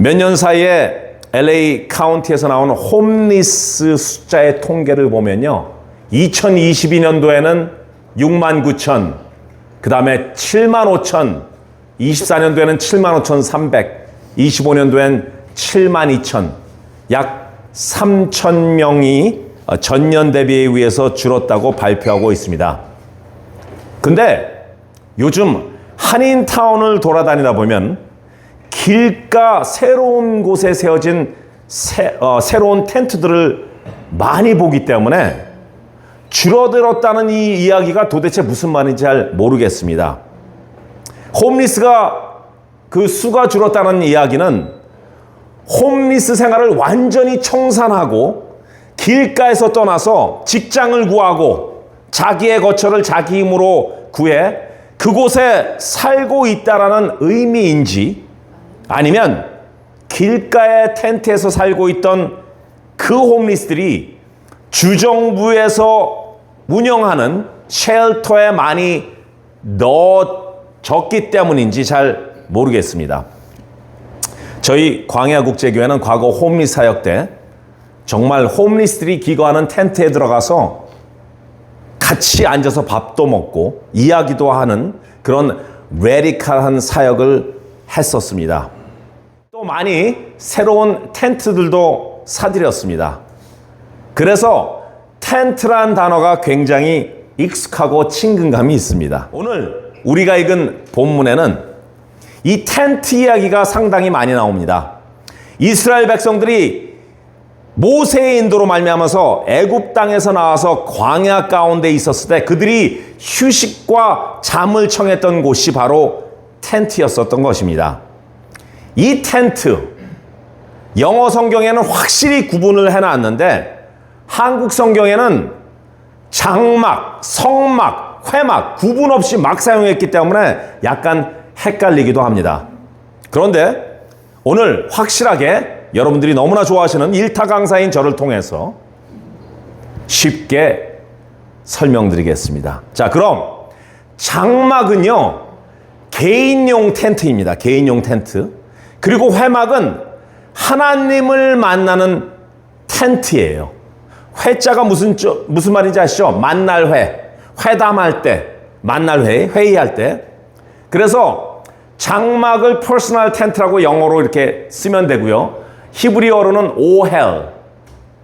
몇 년 사이에 LA 카운티에서 나온 홈리스 숫자의 통계를 보면요. 2022년도에는 6만 9천, 그 다음에 7만 5천, 24년도에는 7만 5천 300, 25년도엔 7만 2천, 약 3천 명이 전년 대비에 의해서 줄었다고 발표하고 있습니다. 근데 요즘 한인타운을 돌아다니다 보면 길가 새로운 곳에 세워진 새로운 텐트들을 많이 보기 때문에 줄어들었다는 이 이야기가 도대체 무슨 말인지 잘 모르겠습니다. 홈리스가 그 수가 줄었다는 이야기는 홈리스 생활을 완전히 청산하고 길가에서 떠나서 직장을 구하고 자기의 거처를 자기 힘으로 구해 그곳에 살고 있다라는 의미인지, 아니면 길가의 텐트에서 살고 있던 그 홈리스들이 주정부에서 운영하는 쉘터에 많이 넣어졌기 때문인지 잘 모르겠습니다. 저희 광야국제교회는 과거 홈리스 사역 때 정말 홈리스들이 기거하는 텐트에 들어가서 같이 앉아서 밥도 먹고 이야기도 하는 그런 레디컬한 사역을 했었습니다. 또 많이 새로운 텐트들도 사들였습니다. 그래서 텐트란 단어가 굉장히 익숙하고 친근감이 있습니다. 오늘 우리가 읽은 본문에는 이 텐트 이야기가 상당히 많이 나옵니다. 이스라엘 백성들이 모세의 인도로 말미암아서 애굽 땅에서 나와서 광야 가운데 있었을 때 그들이 휴식과 잠을 청했던 곳이 바로 텐트였었던 것입니다. 이 텐트, 영어 성경에는 확실히 구분을 해놨는데 한국 성경에는 장막, 성막, 회막 구분 없이 막 사용했기 때문에 약간 헷갈리기도 합니다. 그런데 오늘 확실하게 여러분들이 너무나 좋아하시는 일타 강사인 저를 통해서 쉽게 설명드리겠습니다. 자, 그럼 장막은요, 개인용 텐트입니다. 개인용 텐트. 그리고 회막은 하나님을 만나는 텐트예요. 회자가 무슨 말인지 아시죠? 만날 회, 회담할 때, 만날 회, 회의할 때. 그래서 장막을 퍼스널 텐트라고 영어로 이렇게 쓰면 되고요. 히브리어로는 오헬,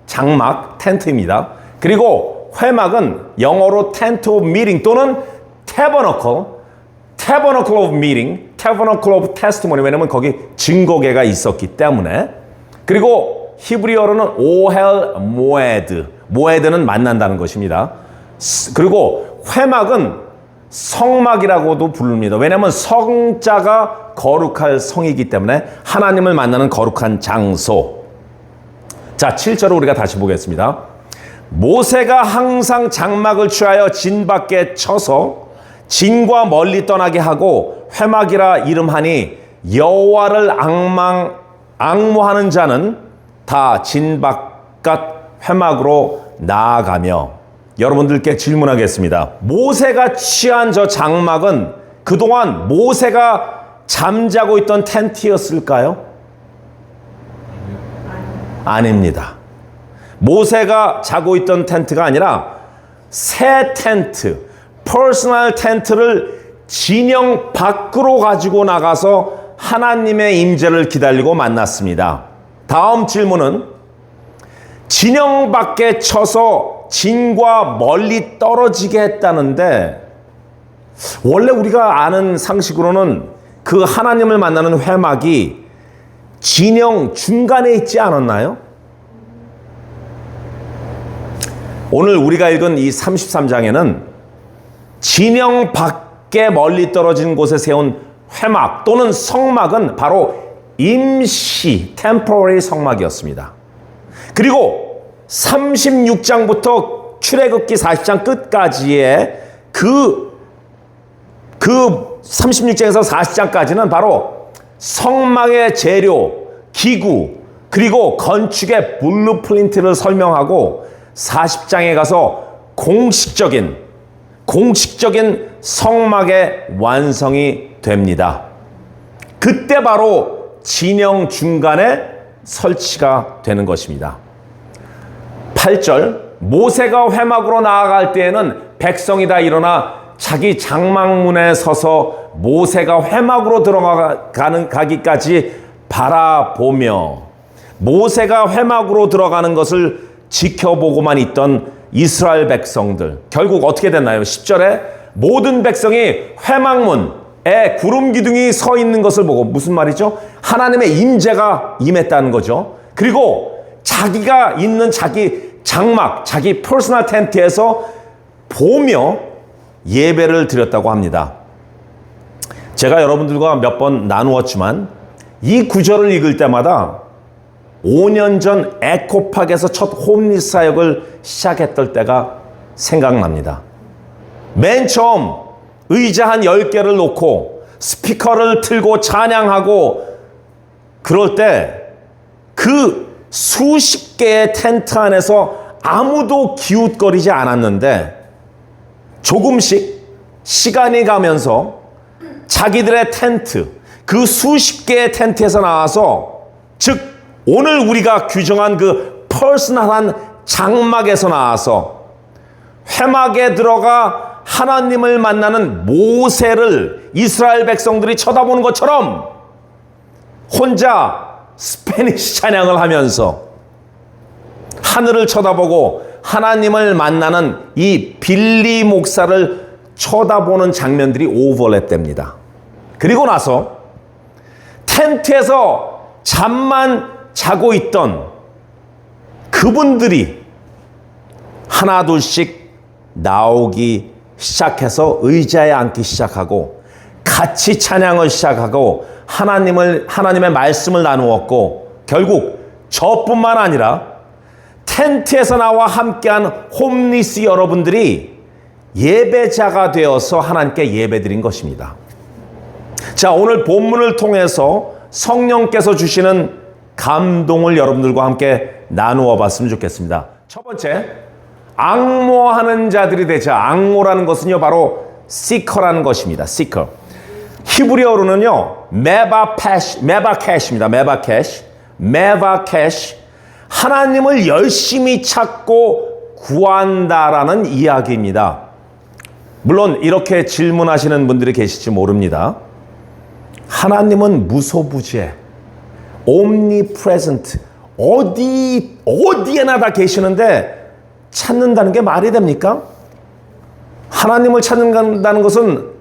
장막, 텐트입니다. 그리고 회막은 영어로 tent of meeting 또는 tabernacle of meeting, tabernacle of testimony. 왜냐면 거기 증거계가 있었기 때문에. 그리고 히브리어로는 오헬 모에드, 모에드는 만난다는 것입니다. 그리고 회막은 성막이라고도 부릅니다. 왜냐하면 성자가 거룩할 성이기 때문에 하나님을 만나는 거룩한 장소. 자, 7절을 우리가 다시 보겠습니다. 모세가 항상 장막을 취하여 진 밖에 쳐서 진과 멀리 떠나게 하고 회막이라 이름하니 여호와를 앙모하는 자는 다 진 바깥 회막으로 나아가며. 여러분들께 질문하겠습니다. 모세가 취한 저 장막은 그동안 모세가 잠자고 있던 텐트였을까요? 아닙니다. 모세가 자고 있던 텐트가 아니라 새 텐트, 퍼스널 텐트를 진영 밖으로 가지고 나가서 하나님의 임재를 기다리고 만났습니다. 다음 질문은 진영 밖에 쳐서 진과 멀리 떨어지게 했다는데, 원래 우리가 아는 상식으로는 그 하나님을 만나는 회막이 진영 중간에 있지 않았나요? 오늘 우리가 읽은 이 33장에는 진영 밖에 멀리 떨어진 곳에 세운 회막 또는 성막은 바로 임시 temporary 성막이었습니다. 그리고 36장부터 출애굽기 40장 끝까지의 그 36장에서 40장까지는 바로 성막의 재료, 기구, 그리고 건축의 블루프린트를 설명하고 40장에 가서 공식적인 성막의 완성이 됩니다. 그때 바로 진영 중간에 설치가 되는 것입니다. 8절, 모세가 회막으로 나아갈 때에는 백성이 다 일어나 자기 장막문에 서서 모세가 회막으로 가기까지 바라보며, 모세가 회막으로 들어가는 것을 지켜보고만 있던 이스라엘 백성들, 결국 어떻게 됐나요? 10절에 모든 백성이 회막문에 구름 기둥이 서 있는 것을 보고, 무슨 말이죠? 하나님의 임재가 임했다는 거죠. 그리고 자기가 있는 자기 장막, 자기 퍼스널 텐트에서 보며 예배를 드렸다고 합니다. 제가 여러분들과 몇 번 나누었지만 이 구절을 읽을 때마다 5년 전 에코팍에서 첫 홈리스 사역을 시작했던 때가 생각납니다. 맨 처음 의자 한 10개를 놓고 스피커를 틀고 찬양하고 그럴 때 그 수십 개의 텐트 안에서 아무도 기웃거리지 않았는데, 조금씩 시간이 가면서 자기들의 텐트, 그 수십 개의 텐트에서 나와서, 즉 오늘 우리가 규정한 그 퍼스널한 장막에서 나와서 회막에 들어가 하나님을 만나는 모세를 이스라엘 백성들이 쳐다보는 것처럼 혼자 스페니쉬 찬양을 하면서 하늘을 쳐다보고 하나님을 만나는 이 빌리 목사를 쳐다보는 장면들이 오버랩됩니다. 그리고 나서 텐트에서 잠만 자고 있던 그분들이 하나둘씩 나오기 시작해서 의자에 앉기 시작하고 같이 찬양을 시작하고 하나님의 말씀을 나누었고, 결국 저뿐만 아니라 텐트에서 나와 함께한 홈리스 여러분들이 예배자가 되어서 하나님께 예배드린 것입니다. 자, 오늘 본문을 통해서 성령께서 주시는 감동을 여러분들과 함께 나누어 봤으면 좋겠습니다. 첫 번째, 앙모하는 자들이 되자. 앙모라는 것은요, 바로 시커라는 것입니다. 시커. 히브리어로는요, 메바캐시입니다. 메바캐시. 하나님을 열심히 찾고 구한다라는 이야기입니다. 물론 이렇게 질문하시는 분들이 계실지 모릅니다. 하나님은 무소부재, omnipresent, 어디에나 다 계시는데 찾는다는 게 말이 됩니까? 하나님을 찾는다는 것은,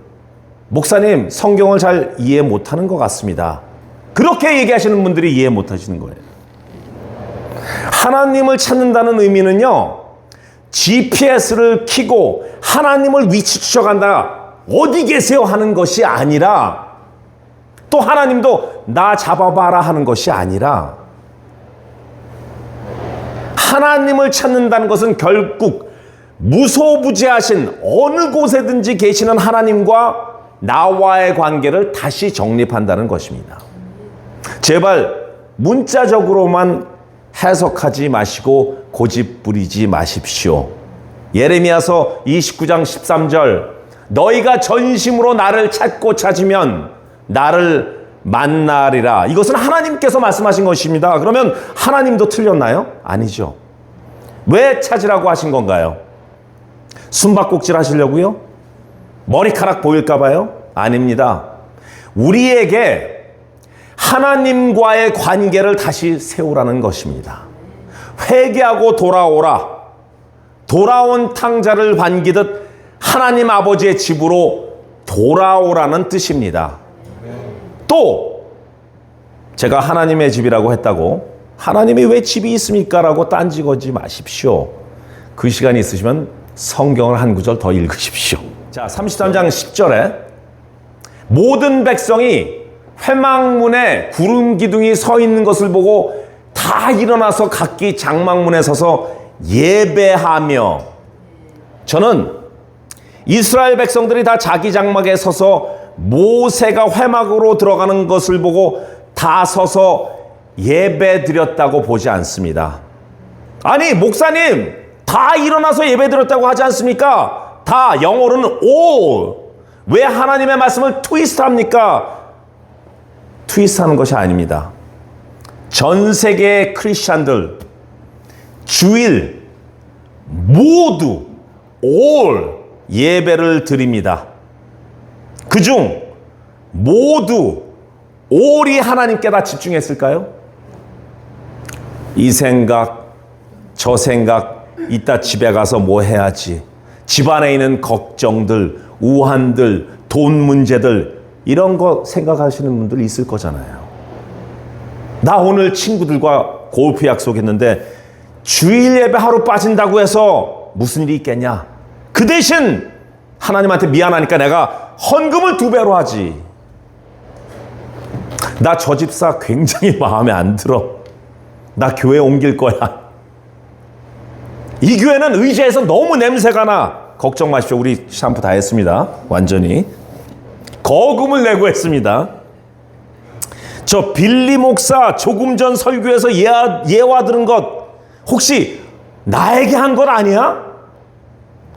목사님, 성경을 잘 이해 못하는 것 같습니다. 그렇게 얘기하시는 분들이 이해 못하시는 거예요. 하나님을 찾는다는 의미는요, GPS를 켜고 하나님을 위치 추적한다, 어디 계세요 하는 것이 아니라, 또 하나님도 나 잡아봐라 하는 것이 아니라, 하나님을 찾는다는 것은 결국 무소부재하신 어느 곳에든지 계시는 하나님과 나와의 관계를 다시 정립한다는 것입니다. 제발 문자적으로만 해석하지 마시고 고집 부리지 마십시오. 예레미야서 29장 13절, 너희가 전심으로 나를 찾고 찾으면 나를 만나리라. 이것은 하나님께서 말씀하신 것입니다. 그러면 하나님도 틀렸나요? 아니죠. 왜 찾으라고 하신 건가요? 숨바꼭질 하시려고요? 머리카락 보일까 봐요? 아닙니다. 우리에게 하나님과의 관계를 다시 세우라는 것입니다. 회개하고 돌아오라. 돌아온 탕자를 반기듯 하나님 아버지의 집으로 돌아오라는 뜻입니다. 또 제가 하나님의 집이라고 했다고 하나님이 왜 집이 있습니까? 라고 딴지거지 마십시오. 그 시간이 있으시면 성경을 한 구절 더 읽으십시오. 자, 33장 10절에 모든 백성이 회막문에 구름 기둥이 서 있는 것을 보고 다 일어나서 각기 장막문에 서서 예배하며, 저는 이스라엘 백성들이 다 자기 장막에 서서 모세가 회막으로 들어가는 것을 보고 다 서서 예배 드렸다고 보지 않습니다. 아니, 목사님, 다 일어나서 예배 드렸다고 하지 않습니까? 다 영어로는 all. 왜 하나님의 말씀을 트위스트 합니까? 트위스트하는 것이 아닙니다. 전 세계의 크리스찬들 주일 모두 all 예배를 드립니다. 그중 모두 all이 하나님께 다 집중했을까요? 이 생각 저 생각 이따 집에 가서 뭐 해야지, 집안에 있는 걱정들, 우한들, 돈 문제들, 이런 거 생각하시는 분들 있을 거잖아요. 나 오늘 친구들과 골프 약속했는데 주일 예배 하루 빠진다고 해서 무슨 일이 있겠냐? 그 대신 하나님한테 미안하니까 내가 헌금을 2배로 하지. 나 저 집사 굉장히 마음에 안 들어. 나 교회 옮길 거야. 이 교회는 의자에서 너무 냄새가 나. 걱정 마십시오. 우리 샴푸 다 했습니다. 완전히. 거금을 내고 했습니다. 저 빌리 목사 조금 전 설교에서 예화 들은 것 혹시 나에게 한 것 아니야?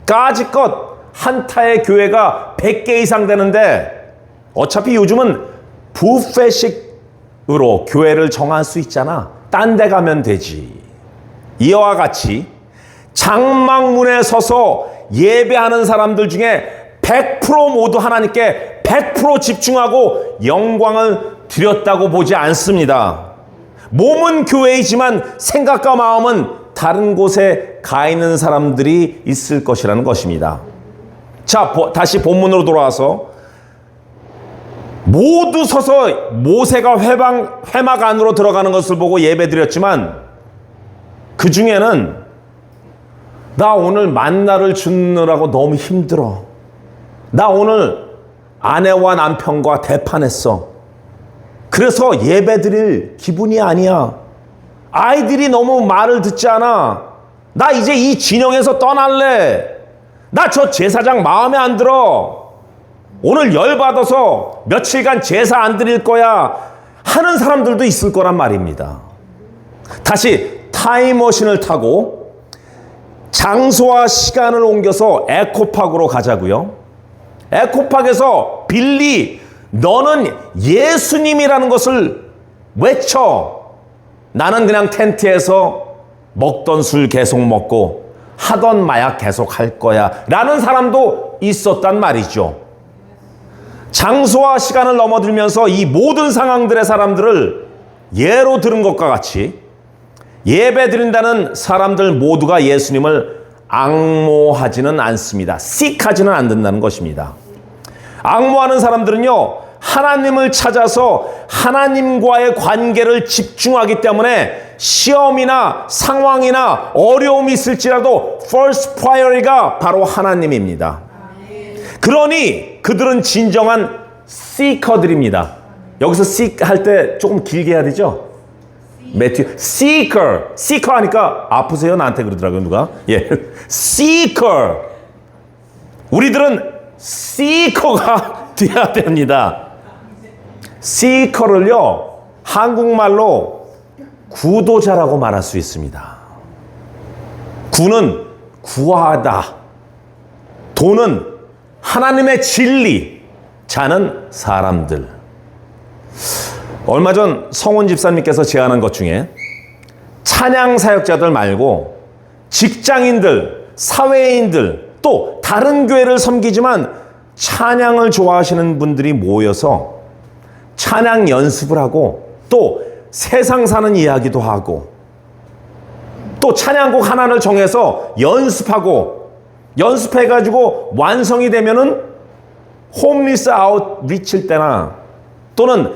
까짓것 한타의 교회가 100개 이상 되는데 어차피 요즘은 뷔페식으로 교회를 정할 수 있잖아. 딴 데 가면 되지. 이와 같이 장막문에 서서 예배하는 사람들 중에 100% 모두 하나님께 100% 집중하고 영광을 드렸다고 보지 않습니다. 몸은 교회이지만 생각과 마음은 다른 곳에 가 있는 사람들이 있을 것이라는 것입니다. 자, 다시 본문으로 돌아와서 모두 서서 모세가 회막 안으로 들어가는 것을 보고 예배드렸지만 그 중에는 나 오늘 만나를 주느라고 너무 힘들어. 나 오늘 아내와 남편과 대판했어. 그래서 예배드릴 기분이 아니야. 아이들이 너무 말을 듣지 않아. 나 이제 이 진영에서 떠날래. 나 저 제사장 마음에 안 들어. 오늘 열받아서 며칠간 제사 안 드릴 거야 하는 사람들도 있을 거란 말입니다. 다시 타임머신을 타고 장소와 시간을 옮겨서 에코팍으로 가자고요. 에코팍에서 빌리, 너는 예수님이라는 것을 외쳐. 나는 그냥 텐트에서 먹던 술 계속 먹고 하던 마약 계속 할 거야 라는 사람도 있었단 말이죠. 장소와 시간을 넘어들면서 이 모든 상황들의 사람들을 예로 들은 것과 같이 예배 드린다는 사람들 모두가 예수님을 앙모하지는 않습니다. 씩하지는 않는다는 것입니다. 앙모하는 사람들은요, 하나님을 찾아서 하나님과의 관계를 집중하기 때문에 시험이나 상황이나 어려움이 있을지라도 first priority가 바로 하나님입니다. 그러니 그들은 진정한 seeker들입니다. 여기서 seek 할 때 조금 길게 해야 되죠? 매튜 seeker 하니까 아프세요? 나한테 그러더라고요, 누가. 예, seeker. 우리들은 seeker가 돼야 됩니다. seeker를요, 한국말로 구도자라고 말할 수 있습니다. 구는 구하다, 도는 하나님의 진리, 자는 사람들. 얼마 전 성원 집사님께서 제안한 것 중에 찬양 사역자들 말고 직장인들, 사회인들, 또 다른 교회를 섬기지만 찬양을 좋아하시는 분들이 모여서 찬양 연습을 하고 또 세상 사는 이야기도 하고 또 찬양곡 하나를 정해서 연습해가지고 완성이 되면은 홈리스 아웃리치일 때나 또는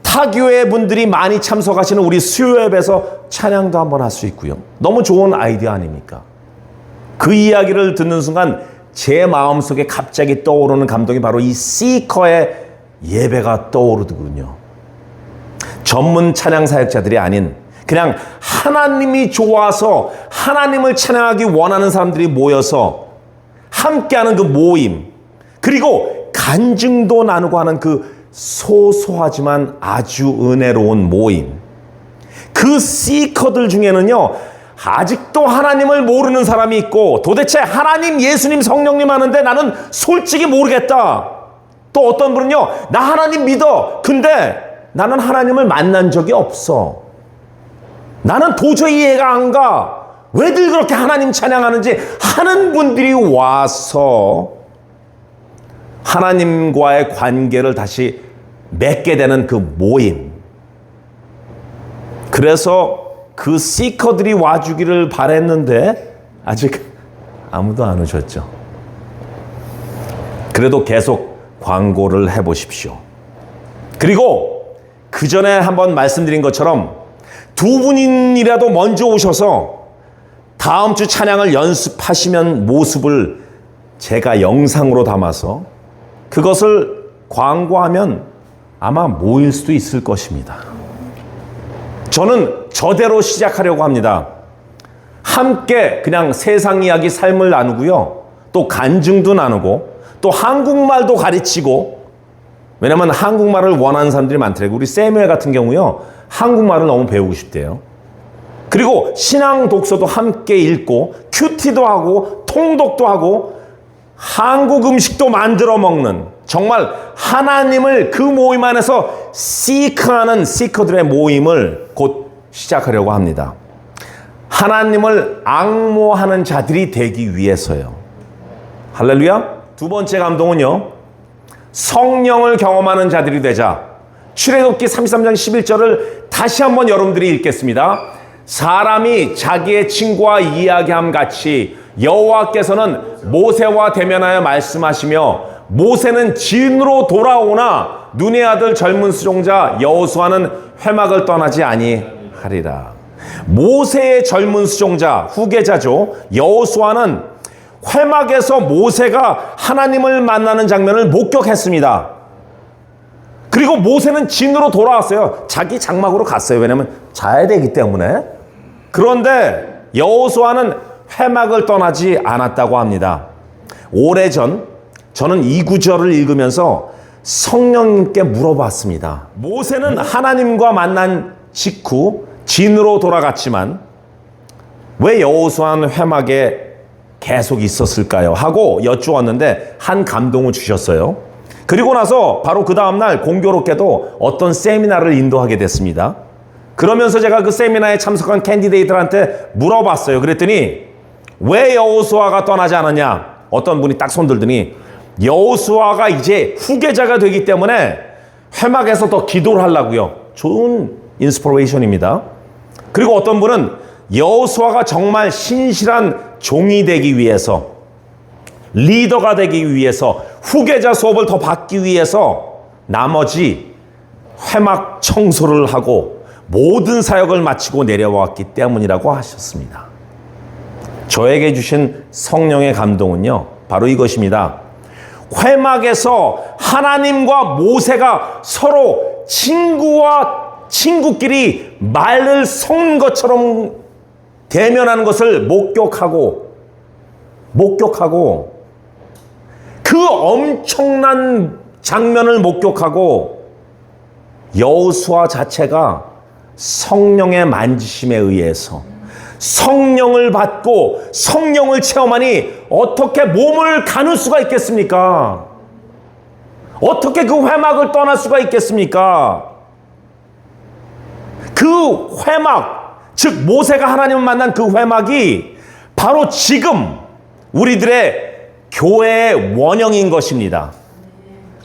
타 교회 분들이 많이 참석하시는 우리 수요 예배에서 찬양도 한번 할 수 있고요. 너무 좋은 아이디어 아닙니까? 그 이야기를 듣는 순간 제 마음속에 갑자기 떠오르는 감동이 바로 이 시커의 예배가 떠오르더군요. 전문 찬양 사역자들이 아닌 그냥 하나님이 좋아서 하나님을 찬양하기 원하는 사람들이 모여서 함께하는 그 모임, 그리고 간증도 나누고 하는 그 소소하지만 아주 은혜로운 모임. 그 시커들 중에는요, 아직도 하나님을 모르는 사람이 있고 도대체 하나님, 예수님, 성령님 하는데 나는 솔직히 모르겠다. 또 어떤 분은요, 나 하나님 믿어. 근데 나는 하나님을 만난 적이 없어. 나는 도저히 이해가 안 가. 왜들 그렇게 하나님 찬양하는지 하는 분들이 와서 하나님과의 관계를 다시 맺게 되는 그 모임. 그래서 그 시커들이 와주기를 바랬는데 아직 아무도 안 오셨죠. 그래도 계속 광고를 해보십시오. 그리고 그 전에 한번 말씀드린 것처럼 두 분이라도 먼저 오셔서 다음 주 찬양을 연습하시면 모습을 제가 영상으로 담아서 그것을 광고하면 아마 모일 수도 있을 것입니다. 저는 저대로 시작하려고 합니다. 함께 그냥 세상 이야기 삶을 나누고요. 또 간증도 나누고 또 한국말도 가르치고, 왜냐면 한국말을 원하는 사람들이 많더라고요. 우리 세뮤엘 같은 경우요. 한국말을 너무 배우고 싶대요. 그리고 신앙 독서도 함께 읽고 큐티도 하고 통독도 하고 한국 음식도 만들어 먹는, 정말 하나님을 그 모임 안에서 시크하는 시커들의 모임을 곧 시작하려고 합니다. 하나님을 앙모하는 자들이 되기 위해서요. 할렐루야. 두 번째 감동은요, 성령을 경험하는 자들이 되자. 출애굽기 33장 11절을 다시 한번 여러분들이 읽겠습니다. 사람이 자기의 친구와 이야기함 같이 여호와께서는 모세와 대면하여 말씀하시며 모세는 진으로 돌아오나 눈의 아들 젊은 수종자 여호수아는 회막을 떠나지 아니하리라. 모세의 젊은 수종자, 후계자죠. 여호수아는 회막에서 모세가 하나님을 만나는 장면을 목격했습니다. 그리고 모세는 진으로 돌아왔어요. 자기 장막으로 갔어요. 왜냐하면 자야 되기 때문에. 그런데 여호수아는 회막을 떠나지 않았다고 합니다. 오래전 저는 이 구절을 읽으면서 성령님께 물어봤습니다. 모세는 하나님과 만난 직후 진으로 돌아갔지만 왜 여호수아는 회막에 계속 있었을까요? 하고 여쭈었는데 한 감동을 주셨어요. 그리고 나서 바로 그 다음날 공교롭게도 어떤 세미나를 인도하게 됐습니다. 그러면서 제가 그 세미나에 참석한 캔디데이트들한테 물어봤어요. 그랬더니 왜 여호수아가 떠나지 않았냐? 어떤 분이 딱 손들더니 여호수아가 이제 후계자가 되기 때문에 회막에서 더 기도를 하려고요. 좋은 인스피레이션입니다. 그리고 어떤 분은 여호수아가 정말 신실한 종이 되기 위해서, 리더가 되기 위해서, 후계자 수업을 더 받기 위해서 나머지 회막 청소를 하고 모든 사역을 마치고 내려왔기 때문이라고 하셨습니다. 저에게 주신 성령의 감동은요, 바로 이것입니다. 회막에서 하나님과 모세가 서로 친구끼리 말을 섞는 것처럼 대면하는 것을 목격하고 그 엄청난 장면을 목격하고 여호수아 자체가 성령의 만지심에 의해서 성령을 받고 성령을 체험하니 어떻게 몸을 가눌 수가 있겠습니까? 어떻게 그 회막을 떠날 수가 있겠습니까? 그 회막, 즉 모세가 하나님을 만난 그 회막이 바로 지금 우리들의 교회의 원형인 것입니다.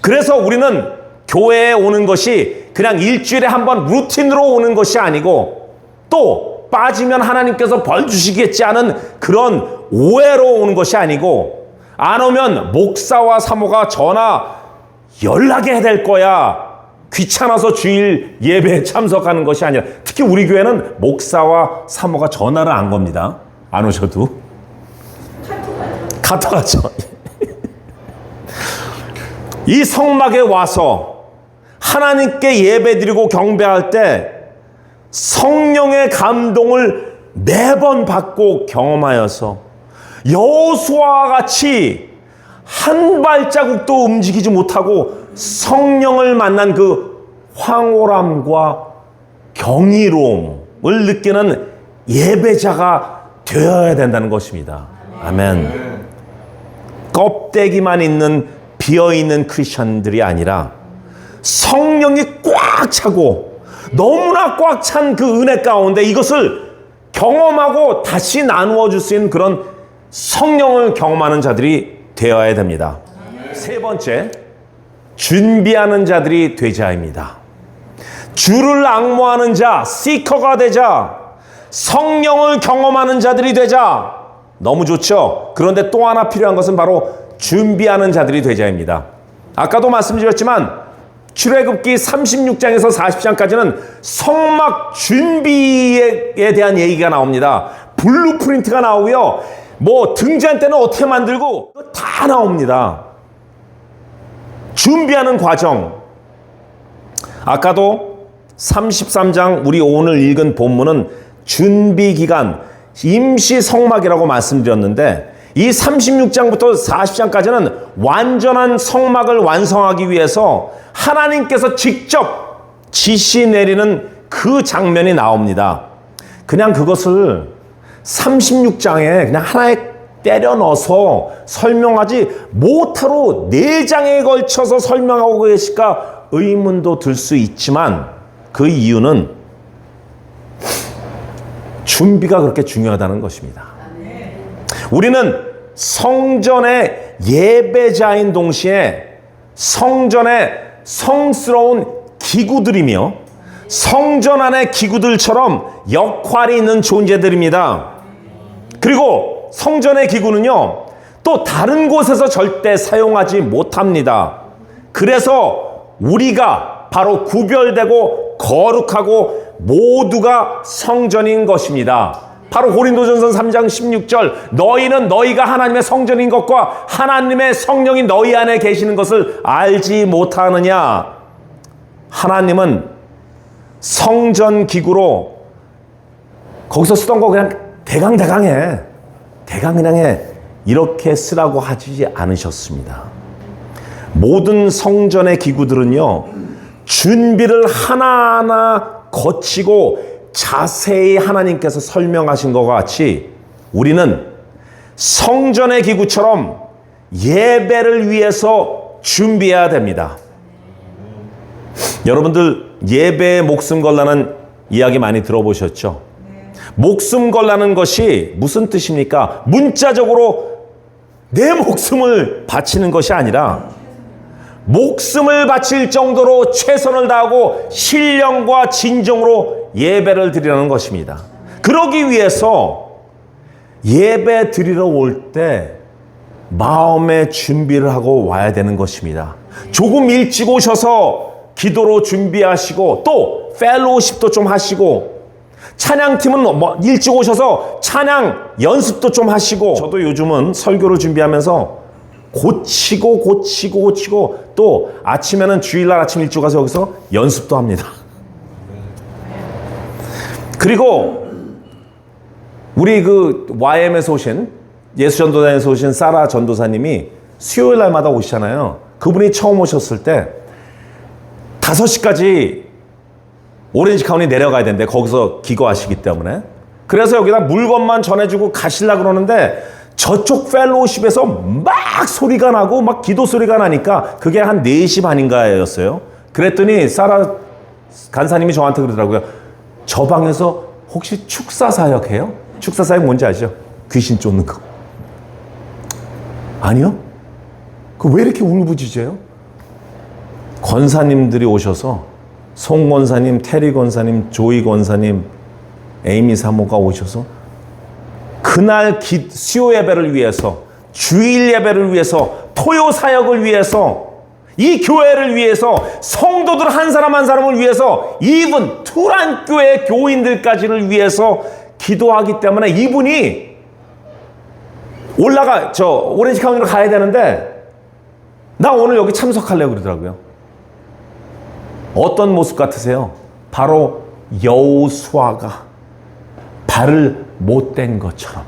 그래서 우리는 교회에 오는 것이 그냥 일주일에 한 번 루틴으로 오는 것이 아니고, 또 빠지면 하나님께서 벌 주시겠지 하는 그런 오해로 오는 것이 아니고, 안 오면 목사와 사모가 전화 연락해야 될 거야, 귀찮아서 주일 예배에 참석하는 것이 아니라, 특히 우리 교회는 목사와 사모가 전화를 안 겁니다. 안 오셔도 카톡하죠. 이 성막에 와서 하나님께 예배드리고 경배할 때 성령의 감동을 매번 받고 경험하여서 여호수아와 같이 한 발자국도 움직이지 못하고 성령을 만난 그 황홀함과 경이로움을 느끼는 예배자가 되어야 된다는 것입니다. 아멘. 껍데기만 있는 비어있는 크리스천들이 아니라 성령이 꽉 차고 너무나 꽉 찬 그 은혜 가운데 이것을 경험하고 다시 나누어 줄 수 있는 그런 성령을 경험하는 자들이 되어야 됩니다. 세 번째, 준비하는 자들이 되자입니다. 주를 앙모하는 자, 시커가 되자, 성령을 경험하는 자들이 되자. 너무 좋죠? 그런데 또 하나 필요한 것은 바로 준비하는 자들이 되자입니다. 아까도 말씀드렸지만 출애굽기 36장에서 40장까지는 성막 준비에 대한 얘기가 나옵니다. 블루프린트가 나오고요. 뭐 등잔 때는 어떻게 만들고 다 나옵니다. 준비하는 과정. 아까도 33장 우리 오늘 읽은 본문은 준비기간, 임시 성막이라고 말씀드렸는데 이 36장부터 40장까지는 완전한 성막을 완성하기 위해서 하나님께서 직접 지시 내리는 그 장면이 나옵니다. 그냥 그것을 36장에 그냥 하나에 때려 넣어서 설명하지 못하러 4장에 걸쳐서 설명하고 계실까 의문도 들 수 있지만 그 이유는 준비가 그렇게 중요하다는 것입니다. 우리는 성전의 예배자인 동시에 성전의 성스러운 기구들이며 성전 안의 기구들처럼 역할이 있는 존재들입니다. 그리고 성전의 기구는요, 또 다른 곳에서 절대 사용하지 못합니다. 그래서 우리가 바로 구별되고 거룩하고 모두가 성전인 것입니다. 바로 고린도전서 3장 16절, 너희는 너희가 하나님의 성전인 것과 하나님의 성령이 너희 안에 계시는 것을 알지 못하느냐. 하나님은 성전 기구로 거기서 쓰던 거 그냥 대강대강해 이렇게 쓰라고 하지 않으셨습니다. 모든 성전의 기구들은요, 준비를 하나하나 거치고 자세히 하나님께서 설명하신 것과 같이 우리는 성전의 기구처럼 예배를 위해서 준비해야 됩니다. 여러분들 예배에 목숨 걸라는 이야기 많이 들어보셨죠? 목숨 걸라는 것이 무슨 뜻입니까? 문자적으로 내 목숨을 바치는 것이 아니라 목숨을 바칠 정도로 최선을 다하고 신령과 진정으로 예배를 드리라는 것입니다. 그러기 위해서 예배 드리러 올 때 마음의 준비를 하고 와야 되는 것입니다. 조금 일찍 오셔서 기도로 준비하시고 또 펠로우십도 좀 하시고, 찬양팀은 일찍 오셔서 찬양 연습도 좀 하시고, 저도 요즘은 설교를 준비하면서 고치고 또 아침에는 주일날 아침 일찍 가서 여기서 연습도 합니다. 그리고 우리 그 YM에서 오신, 예수전도단에서 오신 사라 전도사님이 수요일 날마다 오시잖아요. 그분이 처음 오셨을 때 5시까지 오렌지 카운티 내려가야 되는데 거기서 기거하시기 때문에, 그래서 여기다 물건만 전해주고 가시려고 그러는데 저쪽 펠로우십에서 막 소리가 나고 막 기도 소리가 나니까 그게 한 4시 반인가였어요. 그랬더니 사라 간사님이 저한테 그러더라고요. 저 방에서 혹시 축사사역 해요? 축사사역 뭔지 아시죠? 귀신 쫓는 거. 아니요? 그 왜 이렇게 울부짖어요? 권사님들이 오셔서 송 권사님, 테리 권사님, 조이 권사님, 에이미 사모가 오셔서 그날 수요 예배를 위해서, 주일 예배를 위해서, 토요 사역을 위해서, 이 교회를 위해서, 성도들 한 사람 한 사람을 위해서, 이분 투란 교회 교인들까지를 위해서 기도하기 때문에 이분이 오렌지 카운티로 가야 되는데 나 오늘 여기 참석하려고 그러더라고요. 어떤 모습 같으세요? 바로 여호수아가 발을 못 댄 것처럼.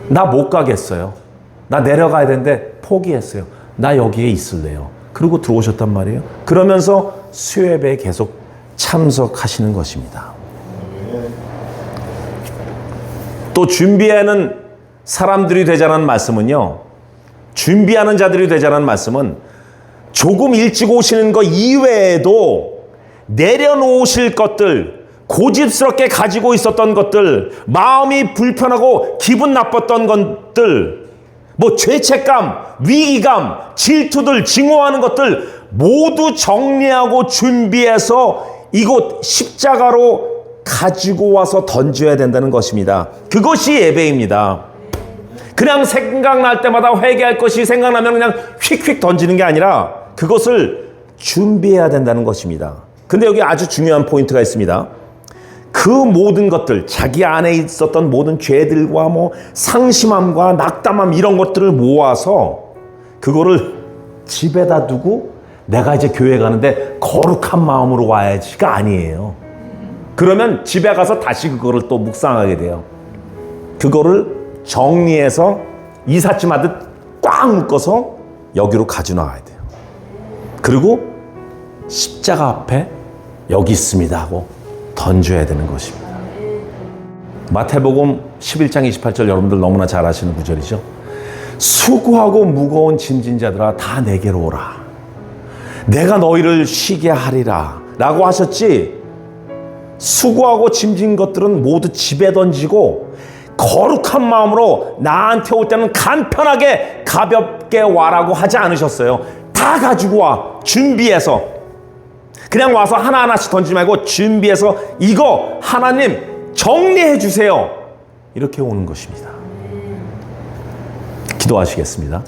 나 못 가겠어요. 나 내려가야 되는데 포기했어요. 나 여기에 있을래요. 그리고 들어오셨단 말이에요. 그러면서 수요예배에 계속 참석하시는 것입니다. 또 준비하는 사람들이 되자는 말씀은요, 준비하는 자들이 되자는 말씀은 조금 일찍 오시는 것 이외에도 내려놓으실 것들, 고집스럽게 가지고 있었던 것들, 마음이 불편하고 기분 나빴던 것들, 뭐 죄책감, 위기감, 질투들, 증오하는 것들 모두 정리하고 준비해서 이곳 십자가로 가지고 와서 던져야 된다는 것입니다. 그것이 예배입니다. 그냥 생각날 때마다 회개할 것이 생각나면 그냥 휙휙 던지는 게 아니라 그것을 준비해야 된다는 것입니다. 근데 여기 아주 중요한 포인트가 있습니다. 그 모든 것들, 자기 안에 있었던 모든 죄들과 뭐 상심함과 낙담함 이런 것들을 모아서 그거를 집에다 두고 내가 이제 교회 가는데 거룩한 마음으로 와야지가 아니에요. 그러면 집에 가서 다시 그거를 또 묵상하게 돼요. 그거를 정리해서 이삿짐 하듯 꽉 묶어서 여기로 가져나와야 돼요. 그리고 십자가 앞에 여기 있습니다 하고 던져야 되는 것입니다. 마태복음 11장 28절 여러분들 너무나 잘 아시는 구절이죠. 수고하고 무거운 짐진 자들아 다 내게로 오라. 내가 너희를 쉬게 하리라 라고 하셨지. 수고하고 짐진 것들은 모두 집에 던지고 거룩한 마음으로 나한테 올 때는 간편하게 가볍게 와라고 하지 않으셨어요. 다 가지고 와. 준비해서. 그냥 와서 하나하나씩 던지지 말고 준비해서 이거 하나님 정리해 주세요. 이렇게 오는 것입니다. 기도하시겠습니다.